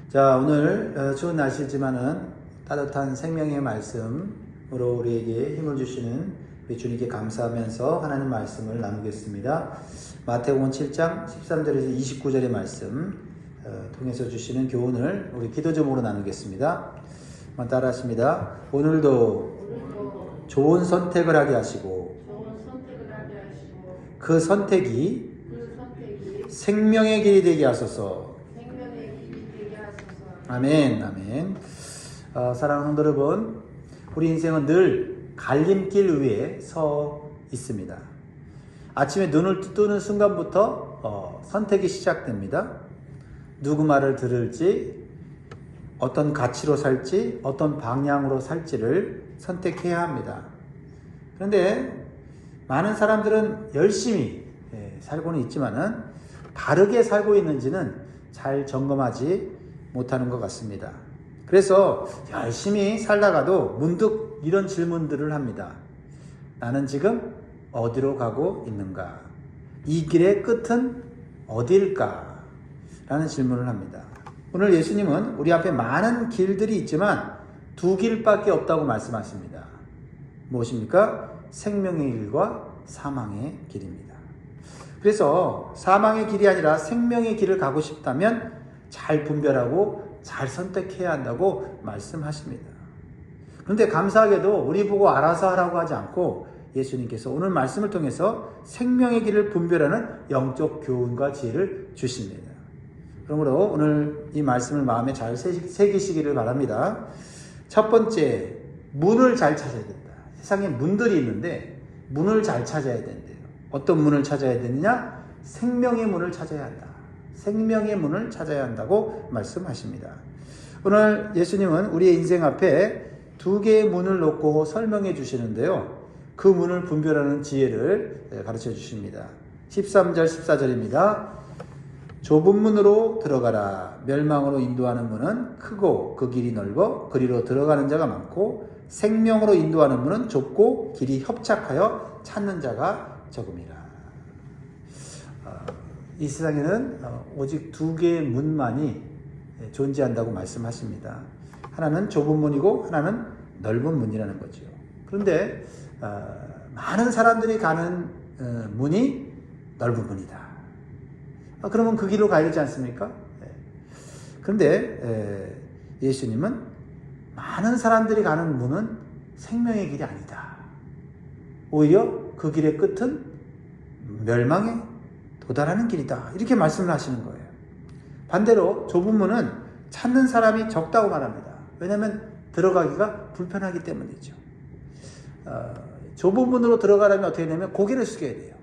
자, 오늘 추운 날씨지만은 따뜻한 생명의 말씀으로 우리에게 힘을 주시는 우리 주님께 감사하면서 하나님 말씀을 나누겠습니다. 마태복음 7장 13절에서 29절의 말씀 통해서 주시는 교훈을 우리 기도 제목으로 나누겠습니다. 한번 따라하십니다. 오늘도 좋은 선택을 하게 하시고 그 선택이 생명의 길이 되게 하소서. 아멘, 아멘. 사랑하는 성도 여러분, 우리 인생은 늘 갈림길 위에 서 있습니다. 아침에 눈을 뜨는 순간부터 선택이 시작됩니다. 누구 말을 들을지, 어떤 가치로 살지, 어떤 방향으로 살지를 선택해야 합니다. 그런데 많은 사람들은 열심히 살고는 있지만은 바르게 살고 있는지는 잘 점검하지 못하는 것 같습니다. 그래서 열심히 살다가도 문득 이런 질문들을 합니다. 나는 지금 어디로 가고 있는가? 이 길의 끝은 어디일까? 라는 질문을 합니다. 오늘 예수님은 우리 앞에 많은 길들이 있지만 두 길밖에 없다고 말씀하십니다. 무엇입니까? 생명의 길과 사망의 길입니다. 그래서 사망의 길이 아니라 생명의 길을 가고 싶다면 잘 분별하고 잘 선택해야 한다고 말씀하십니다. 그런데 감사하게도 우리 보고 알아서 하라고 하지 않고 예수님께서 오늘 말씀을 통해서 생명의 길을 분별하는 영적 교훈과 지혜를 주십니다. 그러므로 오늘 이 말씀을 마음에 잘 새기시기를 바랍니다. 첫 번째, 문을 잘 찾아야 된다. 세상에 문들이 있는데 문을 잘 찾아야 된대요. 어떤 문을 찾아야 되느냐? 생명의 문을 찾아야 한다. 생명의 문을 찾아야 한다고 말씀하십니다. 오늘 예수님은 우리의 인생 앞에 두 개의 문을 놓고 설명해 주시는데요. 그 문을 분별하는 지혜를 가르쳐 주십니다. 13절 14절입니다. 좁은 문으로 들어가라. 멸망으로 인도하는 문은 크고 그 길이 넓어 그리로 들어가는 자가 많고 생명으로 인도하는 문은 좁고 길이 협착하여 찾는 자가 적음이라. 이 세상에는 오직 두 개의 문만이 존재한다고 말씀하십니다. 하나는 좁은 문이고 하나는 넓은 문이라는 거죠. 그런데 많은 사람들이 가는 문이 넓은 문이다. 그러면 그 길로 가야 되지 않습니까? 그런데 예수님은 많은 사람들이 가는 문은 생명의 길이 아니다. 오히려 그 길의 끝은 멸망의 도달하는 길이다. 이렇게 말씀을 하시는 거예요. 반대로 좁은 문은 찾는 사람이 적다고 말합니다. 왜냐하면 들어가기가 불편하기 때문이죠. 좁은 문으로 들어가려면 어떻게 되냐면 고개를 숙여야 돼요.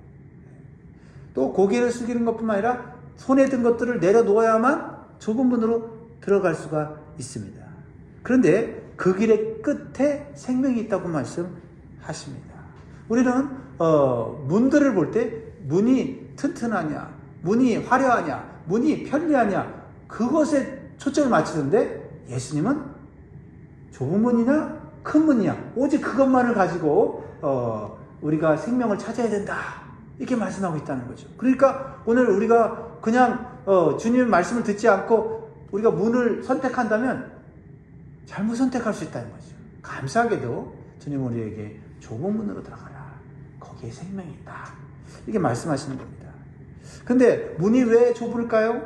또 고개를 숙이는 것뿐만 아니라 손에 든 것들을 내려놓아야만 좁은 문으로 들어갈 수가 있습니다. 그런데 그 길의 끝에 생명이 있다고 말씀하십니다. 우리는 문들을 볼 때 문이 튼튼하냐, 문이 화려하냐, 문이 편리하냐, 그것에 초점을 맞추는데 예수님은 좁은 문이냐 큰 문이냐 오직 그것만을 가지고 우리가 생명을 찾아야 된다, 이렇게 말씀하고 있다는 거죠. 그러니까 오늘 우리가 그냥 주님의 말씀을 듣지 않고 우리가 문을 선택한다면 잘못 선택할 수 있다는 거죠. 감사하게도 주님은 우리에게 좁은 문으로 들어가라, 거기에 생명이 있다, 이렇게 말씀하시는 겁니다. 근데 문이 왜 좁을까요?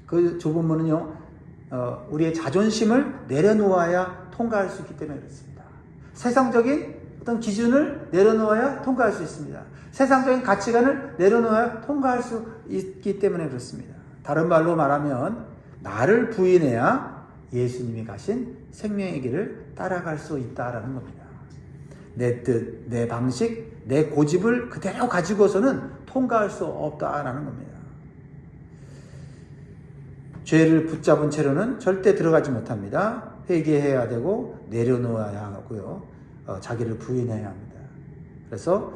그 좁은 문은요, 우리의 자존심을 내려놓아야 통과할 수 있기 때문에 그렇습니다. 세상적인 어떤 기준을 내려놓아야 통과할 수 있습니다. 세상적인 가치관을 내려놓아야 통과할 수 있기 때문에 그렇습니다. 다른 말로 말하면 나를 부인해야 예수님이 가신 생명의 길을 따라갈 수 있다라는 겁니다. 내 뜻, 내 방식, 내 고집을 그대로 가지고서는 통과할 수 없다라는 겁니다. 죄를 붙잡은 채로는 절대 들어가지 못합니다. 회개해야 되고 내려놓아야 하고요. 자기를 부인해야 합니다. 그래서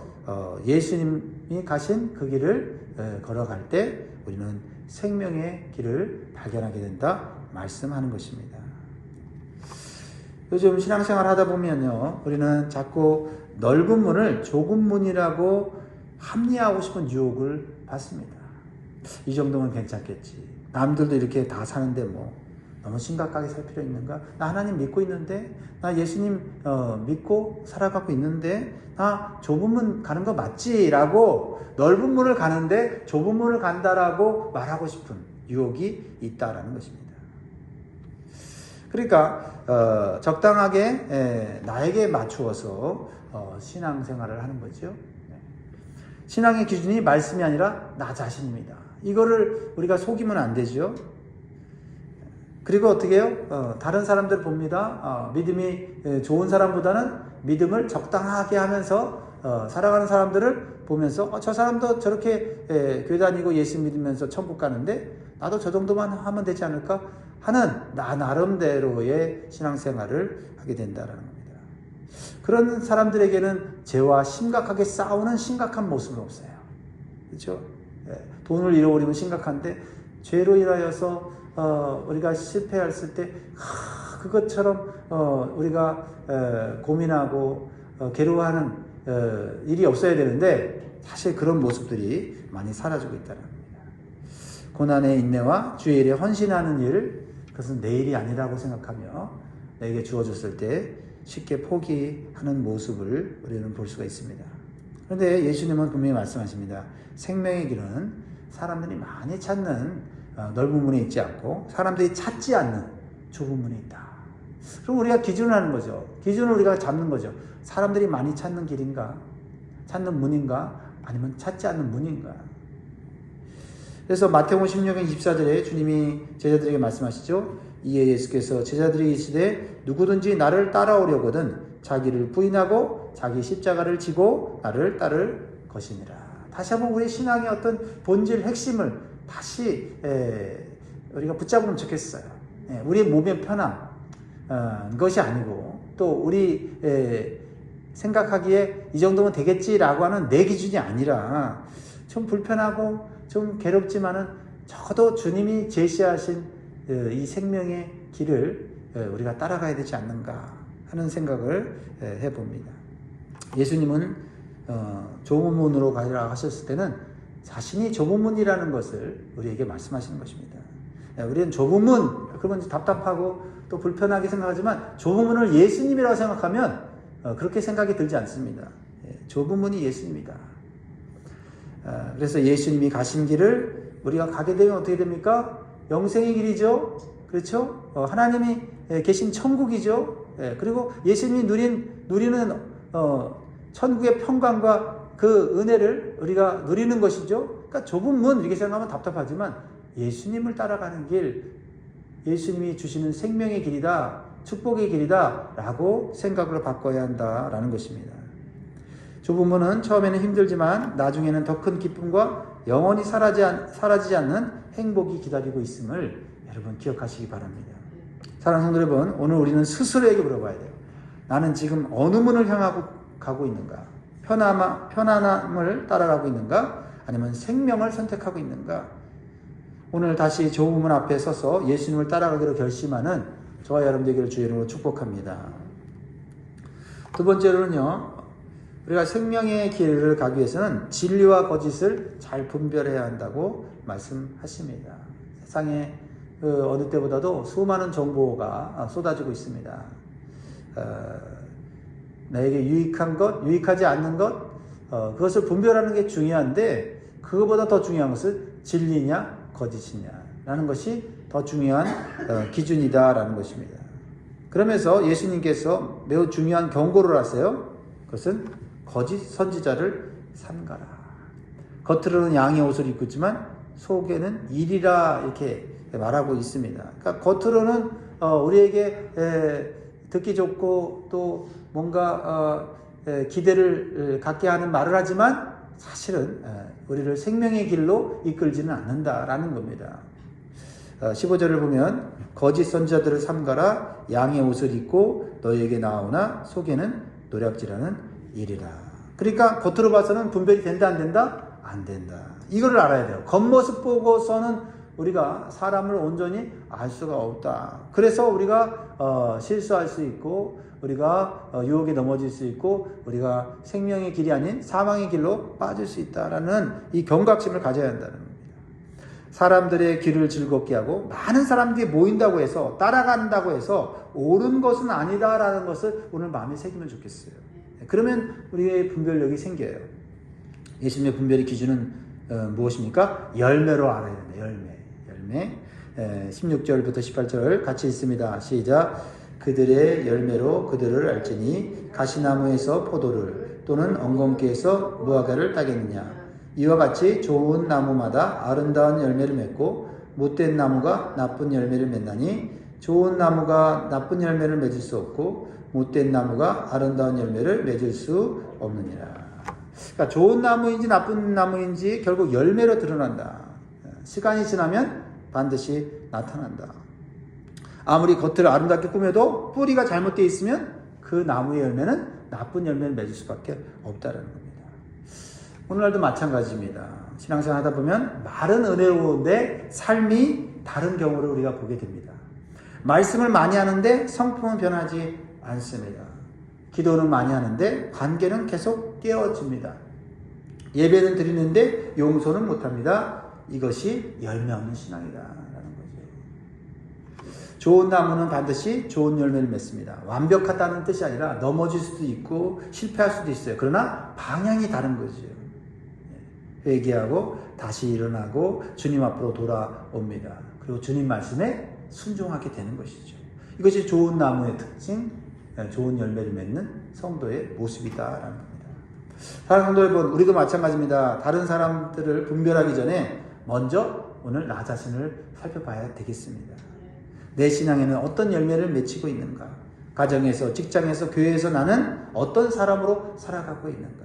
예수님이 가신 그 길을 걸어갈 때 우리는 생명의 길을 발견하게 된다 말씀하는 것입니다. 요즘 신앙생활 하다 보면요, 우리는 자꾸 넓은 문을 좁은 문이라고 합리화하고 싶은 유혹을 받습니다. 이 정도면 괜찮겠지. 남들도 이렇게 다 사는데 뭐 너무 심각하게 살 필요 있는가? 나 하나님 믿고 있는데, 나 예수님 믿고 살아가고 있는데, 나 좁은 문 가는 거 맞지? 라고 넓은 문을 가는데 좁은 문을 간다라고 말하고 싶은 유혹이 있다라는 것입니다. 그러니까 적당하게 나에게 맞추어서 신앙생활을 하는 거죠. 신앙의 기준이 말씀이 아니라 나 자신입니다. 이거를 우리가 속이면 안 되죠. 그리고 어떻게 해요? 다른 사람들 봅니다. 믿음이 좋은 사람보다는 믿음을 적당하게 하면서 살아가는 사람들을 보면서 저 사람도 저렇게 교회 다니고 예수 믿으면서 천국 가는데 나도 저 정도만 하면 되지 않을까 하는 나 나름대로의 신앙생활을 하게 된다는 겁니다. 그런 사람들에게는 죄와 심각하게 싸우는 심각한 모습은 없어요. 그렇죠? 돈을 잃어버리면 심각한데 죄로 인하여서 우리가 실패했을 때 그것처럼 우리가 고민하고 괴로워하는 일이 없어야 되는데 사실 그런 모습들이 많이 사라지고 있다는 겁니다. 고난의 인내와 주의 일에 헌신하는 일, 그것은 내 일이 아니라고 생각하며 내게 주어졌을 때 쉽게 포기하는 모습을 우리는 볼 수가 있습니다. 그런데 예수님은 분명히 말씀하십니다. 생명의 길은 사람들이 많이 찾는 넓은 문에 있지 않고 사람들이 찾지 않는 좁은 문에 있다. 그럼 우리가 기준을 하는 거죠. 기준을 우리가 잡는 거죠. 사람들이 많이 찾는 길인가? 찾는 문인가? 아니면 찾지 않는 문인가? 그래서 마태복음 16장 24절에 주님이 제자들에게 말씀하시죠. 이에 예수께서 제자들이 이르시되 누구든지 나를 따라오려거든 자기를 부인하고 자기 십자가를 지고 나를 따를 것이니라. 다시 한번 우리의 신앙의 어떤 본질 핵심을 다시 우리가 붙잡으면 좋겠어요. 우리의 몸의 편함 것이 아니고 또 우리 생각하기에 이 정도면 되겠지라고 하는 내 기준이 아니라 좀 불편하고 좀 괴롭지만은 적어도 주님이 제시하신 이 생명의 길을 우리가 따라가야 되지 않는가 하는 생각을 해봅니다. 예수님은 좁은 문으로 가라 하셨을 때는 자신이 좁은 문이라는 것을 우리에게 말씀하시는 것입니다. 우리는 좁은 문, 그러면 답답하고 또 불편하게 생각하지만 좁은 문을 예수님이라고 생각하면 그렇게 생각이 들지 않습니다. 좁은 문이 예수님이다. 그래서 예수님이 가신 길을 우리가 가게 되면 어떻게 됩니까? 영생의 길이죠. 그렇죠? 하나님이 계신 천국이죠. 그리고 예수님이 누리는 천국의 평강과 그 은혜를 우리가 누리는 것이죠. 그러니까 좁은 문 이렇게 생각하면 답답하지만 예수님을 따라가는 길, 예수님이 주시는 생명의 길이다, 축복의 길이다 라고 생각을 바꿔야 한다라는 것입니다. 좁은 문은 처음에는 힘들지만 나중에는 더 큰 기쁨과 영원히 사라지지 않는 행복이 기다리고 있음을 여러분 기억하시기 바랍니다. 사랑하는 성도 여러분, 오늘 우리는 스스로에게 물어봐야 돼요. 나는 지금 어느 문을 향하고 가고 있는가? 편안함을 따라가고 있는가? 아니면 생명을 선택하고 있는가? 오늘 다시 좁은 문 앞에 서서 예수님을 따라가기로 결심하는 저와 여러분 되기를 주의 이름으로 축복합니다. 두 번째로는요, 우리가 생명의 길을 가기 위해서는 진리와 거짓을 잘 분별해야 한다고 말씀하십니다. 세상에 어느 때보다도 수많은 정보가 쏟아지고 있습니다. 나에게 유익한 것, 유익하지 않는 것, 그것을 분별하는 게 중요한데 그것보다 더 중요한 것은 진리냐 거짓이냐라는 것이 더 중요한 기준이다라는 것입니다. 그러면서 예수님께서 매우 중요한 경고를 하세요. 그것은 거짓 선지자를 삼가라. 겉으로는 양의 옷을 입고 있지만 속에는 일이라 이렇게 말하고 있습니다. 그러니까 겉으로는 우리에게 듣기 좋고 또 뭔가 기대를 갖게 하는 말을 하지만 사실은 우리를 생명의 길로 이끌지는 않는다라는 겁니다. 15절을 보면 거짓 선지자들을 삼가라. 양의 옷을 입고 너희에게 나오나 속에는 노략질하는 일이라. 그러니까 겉으로 봐서는 분별이 된다 안 된다? 안 된다. 이거를 알아야 돼요. 겉모습 보고서는 우리가 사람을 온전히 알 수가 없다. 그래서 우리가 실수할 수 있고 우리가 유혹에 넘어질 수 있고 우리가 생명의 길이 아닌 사망의 길로 빠질 수 있다라는 이 경각심을 가져야 한다는 겁니다. 사람들의 귀를 즐겁게 하고 많은 사람들이 모인다고 해서 따라간다고 해서 옳은 것은 아니다라는 것을 오늘 마음에 새기면 좋겠어요. 그러면 우리의 분별력이 생겨요. 예수님의 분별의 기준은 무엇입니까? 열매로 알아야 된다. 열매. 16절부터 18절 같이 읽습니다. 시작. 그들의 열매로 그들을 알지니 가시나무에서 포도를 또는 엉겅퀴에서 무화과를 따겠느냐. 이와 같이 좋은 나무마다 아름다운 열매를 맺고 못된 나무가 나쁜 열매를 맺나니 좋은 나무가 나쁜 열매를 맺을 수 없고 못된 나무가 아름다운 열매를 맺을 수 없느니라. 그러니까 좋은 나무인지 나쁜 나무인지 결국 열매로 드러난다. 시간이 지나면 반드시 나타난다. 아무리 겉을 아름답게 꾸며도 뿌리가 잘못되어 있으면 그 나무의 열매는 나쁜 열매를 맺을 수밖에 없다는 겁니다. 오늘날도 마찬가지입니다. 신앙생활 하다 보면 말은 은혜로운데 삶이 다른 경우를 우리가 보게 됩니다. 말씀을 많이 하는데 성품은 변하지 않습니다. 기도는 많이 하는데 관계는 계속 깨어집니다. 예배는 드리는데 용서는 못합니다. 이것이 열매 없는 신앙이다 라는 거죠. 좋은 나무는 반드시 좋은 열매를 맺습니다. 완벽하다는 뜻이 아니라 넘어질 수도 있고 실패할 수도 있어요. 그러나 방향이 다른 거죠. 회개하고 다시 일어나고 주님 앞으로 돌아옵니다. 그리고 주님 말씀에 순종하게 되는 것이죠. 이것이 좋은 나무의 특징, 좋은 열매를 맺는 성도의 모습이다라는 겁니다. 사랑하는 성도 여러분, 우리도 마찬가지입니다. 다른 사람들을 분별하기 전에 먼저 오늘 나 자신을 살펴봐야 되겠습니다. 내 신앙에는 어떤 열매를 맺히고 있는가? 가정에서, 직장에서, 교회에서 나는 어떤 사람으로 살아가고 있는가?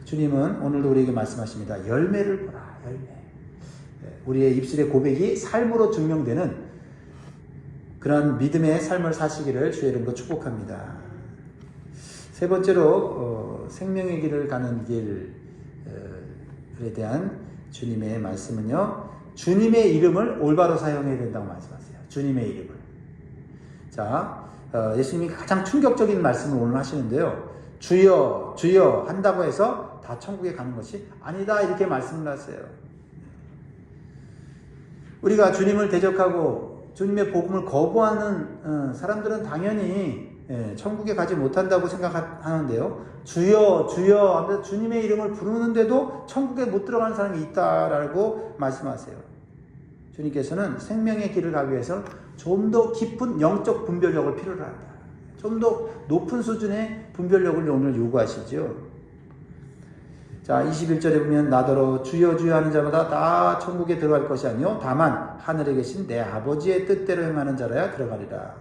주님은 오늘도 우리에게 말씀하십니다. 열매를 보라, 열매. 우리의 입술의 고백이 삶으로 증명되는 그런 믿음의 삶을 사시기를 주의 이름으로 축복합니다. 세 번째로 생명의 길을 가는 길에 대한 주님의 말씀은요. 주님의 이름을 올바로 사용해야 된다고 말씀하세요. 주님의 이름을. 자, 예수님이 가장 충격적인 말씀을 오늘 하시는데요. 주여, 주여 한다고 해서 다 천국에 가는 것이 아니다 이렇게 말씀을 하세요. 우리가 주님을 대적하고 주님의 복음을 거부하는 사람들은 당연히 천국에 가지 못한다고 생각하는데요. 주여 주여 하면서 주님의 이름을 부르는데도 천국에 못 들어가는 사람이 있다라고 말씀하세요. 주님께서는 생명의 길을 가기 위해서 좀 더 깊은 영적 분별력을 필요로 한다. 좀 더 높은 수준의 분별력을 오늘 요구하시죠. 자, 21절에 보면 나더러 주여 주여 하는 자마다 다 천국에 들어갈 것이 아니요 다만 하늘에 계신 내 아버지의 뜻대로 행하는 자라야 들어가리라.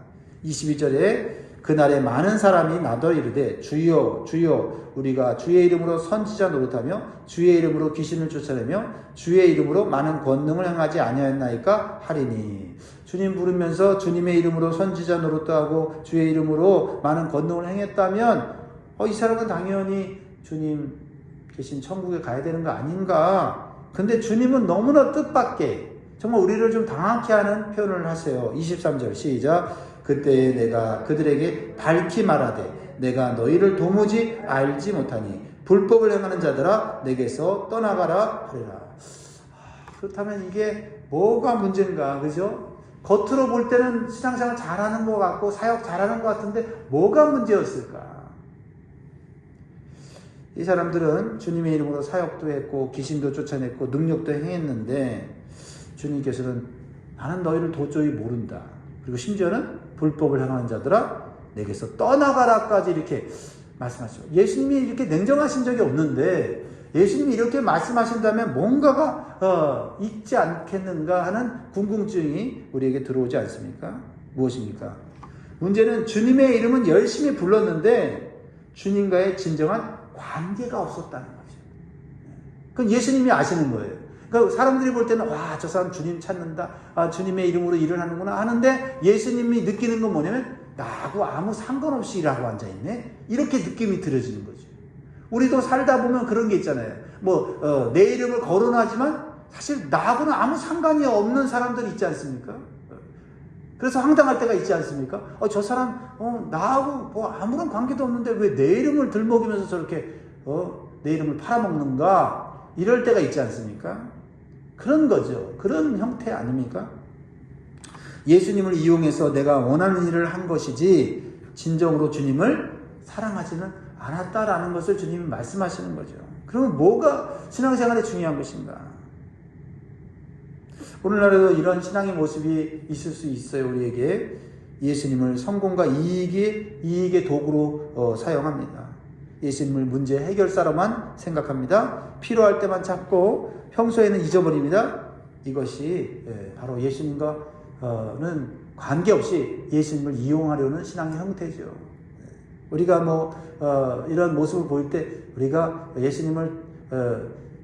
22절에 그날에 많은 사람이 나더러 이르되 주여 주여 우리가 주의 이름으로 선지자 노릇하며 주의 이름으로 귀신을 쫓아내며 주의 이름으로 많은 권능을 행하지 아니하였나이까 하리니. 주님 부르면서 주님의 이름으로 선지자 노릇도 하고 주의 이름으로 많은 권능을 행했다면 이 사람은 당연히 주님 계신 천국에 가야 되는 거 아닌가. 근데 주님은 너무나 뜻밖의 정말 우리를 좀 당황케 하는 표현을 하세요. 23절 시작. 그때에 내가 그들에게 밝히 말하되 내가 너희를 도무지 알지 못하니 불법을 행하는 자들아 내게서 떠나가라 하리라. 그렇다면 이게 뭐가 문제인가, 그죠? 겉으로 볼 때는 신앙생활 잘하는 것 같고 사역 잘하는 것 같은데 뭐가 문제였을까? 이 사람들은 주님의 이름으로 사역도 했고 귀신도 쫓아냈고 능력도 행했는데 주님께서는 나는 너희를 도저히 모른다. 그리고 심지어는 불법을 행하는 자들아 내게서 떠나가라까지 이렇게 말씀하시죠. 예수님이 이렇게 냉정하신 적이 없는데 예수님이 이렇게 말씀하신다면 뭔가가 있지 않겠는가 하는 궁금증이 우리에게 들어오지 않습니까? 무엇입니까? 문제는 주님의 이름은 열심히 불렀는데 주님과의 진정한 관계가 없었다는 거죠. 그건 예수님이 아시는 거예요. 그러니까 사람들이 볼 때는 와, 저 사람 주님 찾는다. 주님의 이름으로 일을 하는구나 하는데 예수님이 느끼는 건 뭐냐면 나하고 아무 상관없이 일하고 앉아있네. 이렇게 느낌이 들어지는 거죠. 우리도 살다 보면 그런 게 있잖아요. 내 이름을 거론하지만 사실 나하고는 아무 상관이 없는 사람들이 있지 않습니까? 그래서 황당할 때가 있지 않습니까? 저 사람 나하고 아무런 관계도 없는데 왜 내 이름을 들먹이면서 저렇게 내 이름을 팔아먹는가? 이럴 때가 있지 않습니까? 그런 거죠. 그런 형태 아닙니까? 예수님을 이용해서 내가 원하는 일을 한 것이지 진정으로 주님을 사랑하지는 않았다라는 것을 주님이 말씀하시는 거죠. 그러면 뭐가 신앙생활에 중요한 것인가? 오늘날에도 이런 신앙의 모습이 있을 수 있어요. 우리에게 예수님을 성공과 이익의 도구로 사용합니다. 예수님을 문제 해결사로만 생각합니다. 필요할 때만 찾고 평소에는 잊어버립니다. 이것이 바로 예수님과는 관계없이 예수님을 이용하려는 신앙의 형태죠. 우리가 이런 모습을 보일 때 우리가 예수님을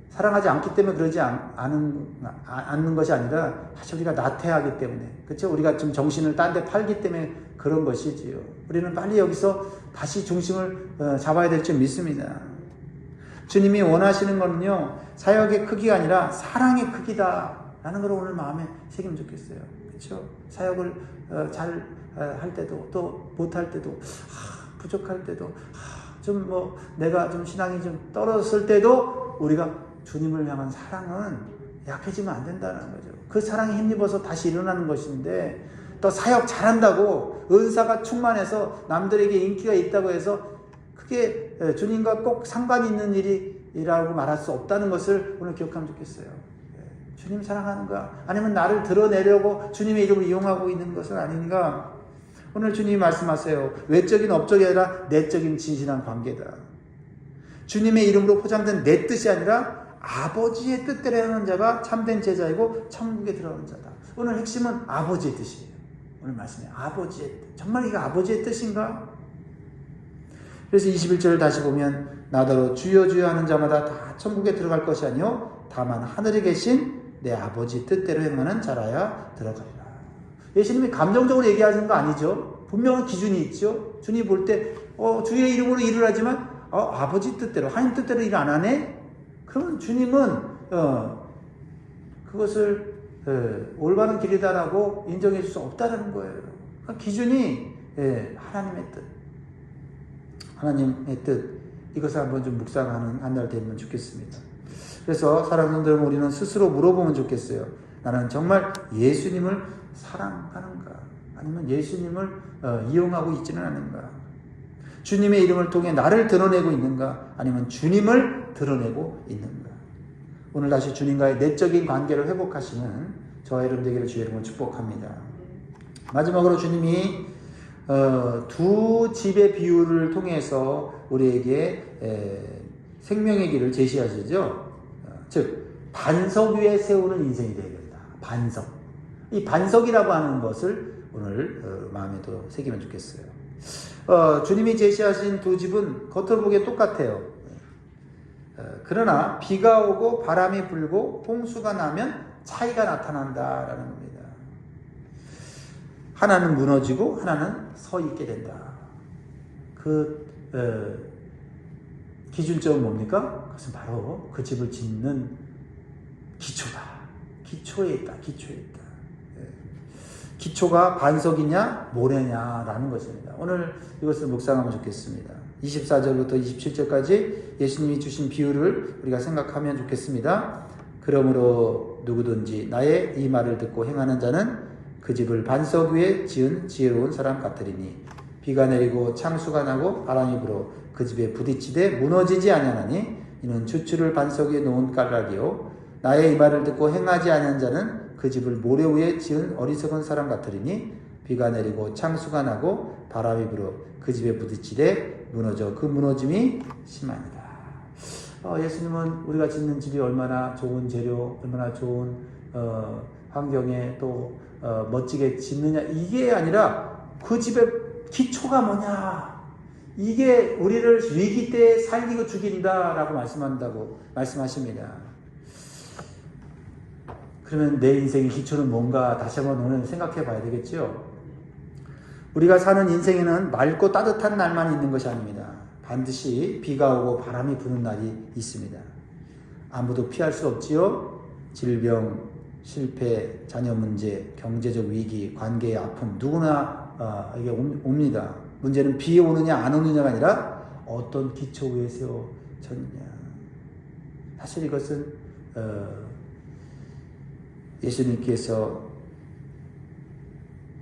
사랑하지 않기 때문에 그러지 않는 것이 아니라 사실 우리가 나태하기 때문에, 그렇죠? 우리가 좀 정신을 딴 데 팔기 때문에 그런 것이지요. 우리는 빨리 여기서 다시 중심을 잡아야 될 줄 믿습니다. 주님이 원하시는 거는요, 사역의 크기가 아니라 사랑의 크기다라는 걸 오늘 마음에 새기면 좋겠어요. 그렇죠? 사역을 잘 할 때도 또 못할 때도 부족할 때도 좀 내가 좀 신앙이 좀 떨어졌을 때도 우리가 주님을 향한 사랑은 약해지면 안 된다는 거죠. 그 사랑에 힘입어서 다시 일어나는 것인데, 또 사역 잘한다고 은사가 충만해서 남들에게 인기가 있다고 해서 그게 주님과 꼭 상관이 있는 일이라고 말할 수 없다는 것을 오늘 기억하면 좋겠어요. 주님 사랑하는가? 아니면 나를 드러내려고 주님의 이름을 이용하고 있는 것은 아닌가? 오늘 주님이 말씀하세요. 외적인 업적이 아니라 내적인 진실한 관계다. 주님의 이름으로 포장된 내 뜻이 아니라 아버지의 뜻대로 하는 자가 참된 제자이고 천국에 들어가는 자다. 오늘 핵심은 아버지의 뜻이에요. 오늘 말씀에 아버지의 뜻. 정말 이게 아버지의 뜻인가? 그래서 21절을 다시 보면 나더러 주여 주여 하는 자마다 다 천국에 들어갈 것이 아니요 다만 하늘에 계신 내 아버지 뜻대로 행하는 자라야 들어가리라. 예수님이 감정적으로 얘기하는 거 아니죠. 분명한 기준이 있죠. 주님이 볼 때 주의 이름으로 일을 하지만 아버지 뜻대로, 하나님 뜻대로 일 안 하네? 그러면 주님은 그것을 올바른 길이다라고 인정해 줄 수 없다는 거예요. 그러니까 기준이 하나님의 뜻, 하나님의 뜻, 이것을 한번 좀 묵상하는 한 날 되면 좋겠습니다. 그래서 사랑하는 여러분, 우리는 스스로 물어보면 좋겠어요. 나는 정말 예수님을 사랑하는가? 아니면 예수님을 이용하고 있지는 않은가? 주님의 이름을 통해 나를 드러내고 있는가? 아니면 주님을 드러내고 있는가? 오늘 다시 주님과의 내적인 관계를 회복하시는 저와 여러분 되기를 주의 이름으로 축복합니다. 마지막으로 주님이 두 집의 비유를 통해서 우리에게 생명의 길을 제시하시죠. 즉 반석 위에 세우는 인생이 되어야 된다. 반석. 이 반석이라고 하는 것을 오늘 마음에도 새기면 좋겠어요. 주님이 제시하신 두 집은 겉으로 보기에 똑같아요. 그러나 비가 오고 바람이 불고 홍수가 나면 차이가 나타난다라는 겁니다. 하나는 무너지고 하나는 서 있게 된다. 그 기준점은 뭡니까? 그것은 바로 그 집을 짓는 기초다. 기초에 있다. 기초에 있다. 기초가 반석이냐 모래냐라는 것입니다. 오늘 이것을 묵상하면 좋겠습니다. 24절부터 27절까지 예수님이 주신 비유를 우리가 생각하면 좋겠습니다. 그러므로 누구든지 나의 이 말을 듣고 행하는 자는 그 집을 반석 위에 지은 지혜로운 사람 같으리니 비가 내리고 창수가 나고 바람이 불어 그 집에 부딪히되 무너지지 아니하나니 이는 주추를 반석 위에 놓은 까닭이요 나의 이 말을 듣고 행하지 아니하는 자는 그 집을 모래 위에 지은 어리석은 사람 같으리니 비가 내리고 창수가 나고 바람이 불어 그 집에 부딪히되 무너져 그 무너짐이 심하니라. 예수님은 우리가 짓는 집이 얼마나 좋은 재료, 얼마나 좋은 환경에 또 멋지게 짓느냐 이게 아니라 그 집의 기초가 뭐냐, 이게 우리를 위기 때 살리고 죽인다라고 말씀하십니다. 그러면 내 인생의 기초는 뭔가 다시 한번 오늘 생각해 봐야 되겠죠. 우리가 사는 인생에는 맑고 따뜻한 날만 있는 것이 아닙니다. 반드시 비가 오고 바람이 부는 날이 있습니다. 아무도 피할 수 없지요. 질병, 실패, 자녀 문제, 경제적 위기, 관계의 아픔, 누구나 이게 옵니다. 문제는 비 오느냐 안 오느냐가 아니라 어떤 기초 위에 세워졌느냐. 사실 이것은 예수님께서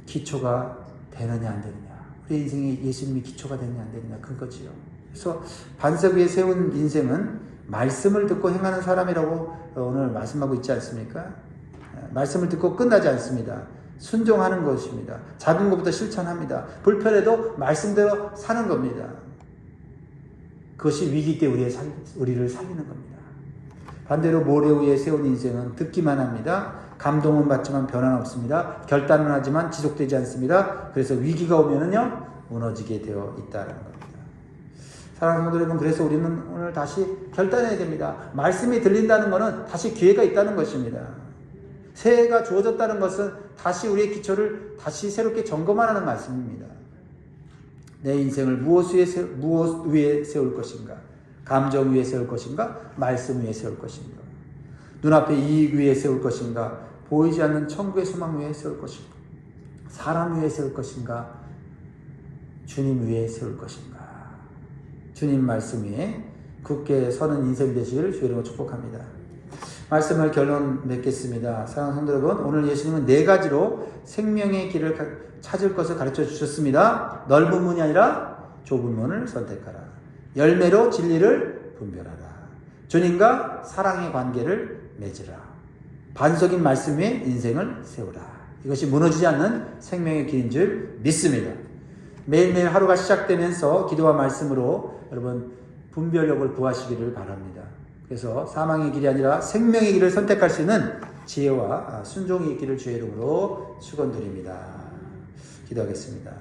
기초가 되느냐 안 되느냐, 우리 인생이 예수님이 기초가 되느냐 안 되느냐 그거지요. 그래서 반석 위에 세운 인생은 말씀을 듣고 행하는 사람이라고 오늘 말씀하고 있지 않습니까? 말씀을 듣고 끝나지 않습니다. 순종하는 것입니다. 작은 것부터 실천합니다. 불편해도 말씀대로 사는 겁니다. 그것이 위기 때 우리를 살리는 겁니다. 반대로 모래 위에 세운 인생은 듣기만 합니다. 감동은 받지만 변화는 없습니다. 결단은 하지만 지속되지 않습니다. 그래서 위기가 오면은요, 무너지게 되어 있다는 겁니다. 사랑하는 성도 여러분, 그래서 우리는 오늘 다시 결단해야 됩니다. 말씀이 들린다는 것은 다시 기회가 있다는 것입니다. 새해가 주어졌다는 것은 다시 우리의 기초를 다시 새롭게 점검하라는 말씀입니다. 내 인생을 무엇 위에 세울 것인가? 감정 위에 세울 것인가? 말씀 위에 세울 것인가? 눈앞에 이익 위에 세울 것인가? 보이지 않는 천국의 소망 위에 세울 것인가? 사람 위에 세울 것인가? 주님 위에 세울 것인가? 주님 말씀 위에 굳게 서는 인생 되시기를 주의 이름으로 축복합니다. 말씀을 결론 맺겠습니다. 사랑하는 성도 여러분, 오늘 예수님은 4가지로 생명의 길을 찾을 것을 가르쳐 주셨습니다. 넓은 문이 아니라 좁은 문을 선택하라. 열매로 진리를 분별하라. 주님과 사랑의 관계를 맺으라. 반석인 말씀 위에 인생을 세우라. 이것이 무너지지 않는 생명의 길인 줄 믿습니다. 매일매일 하루가 시작되면서 기도와 말씀으로 여러분 분별력을 구하시기를 바랍니다. 그래서 사망의 길이 아니라 생명의 길을 선택할 수 있는 지혜와 순종이 있기를 주의 이름으로 축원드립니다. 기도하겠습니다.